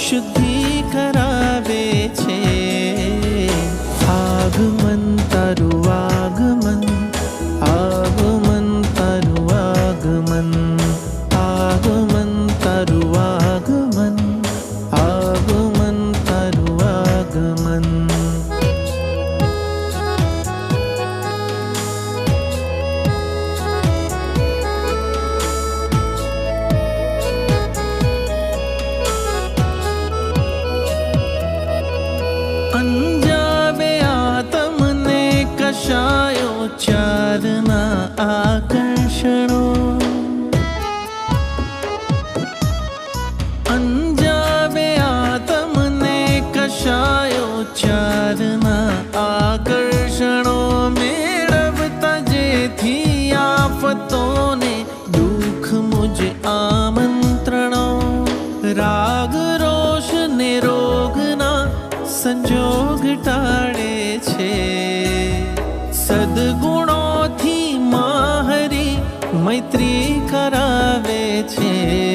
શુદ્ધિ કરાવે છે. આગમન તારું આગમન, આગમન તારું આગમન, આગમન તારું આગમન, આગમન તારું આગમન. અંજાવે આતમને કશાયો ચારના આકર્ષણો. અંજાવે આતમને કશાયો ચારના આકર્ષણો. મેળવતા જેથી આફતોને દુઃખ મુજ આમંત્રણો. રાગ રોષ ને રોગના સંજોગ ટાળે છે. સદગુણોથી માહરી મૈત્રી કરાવે છે.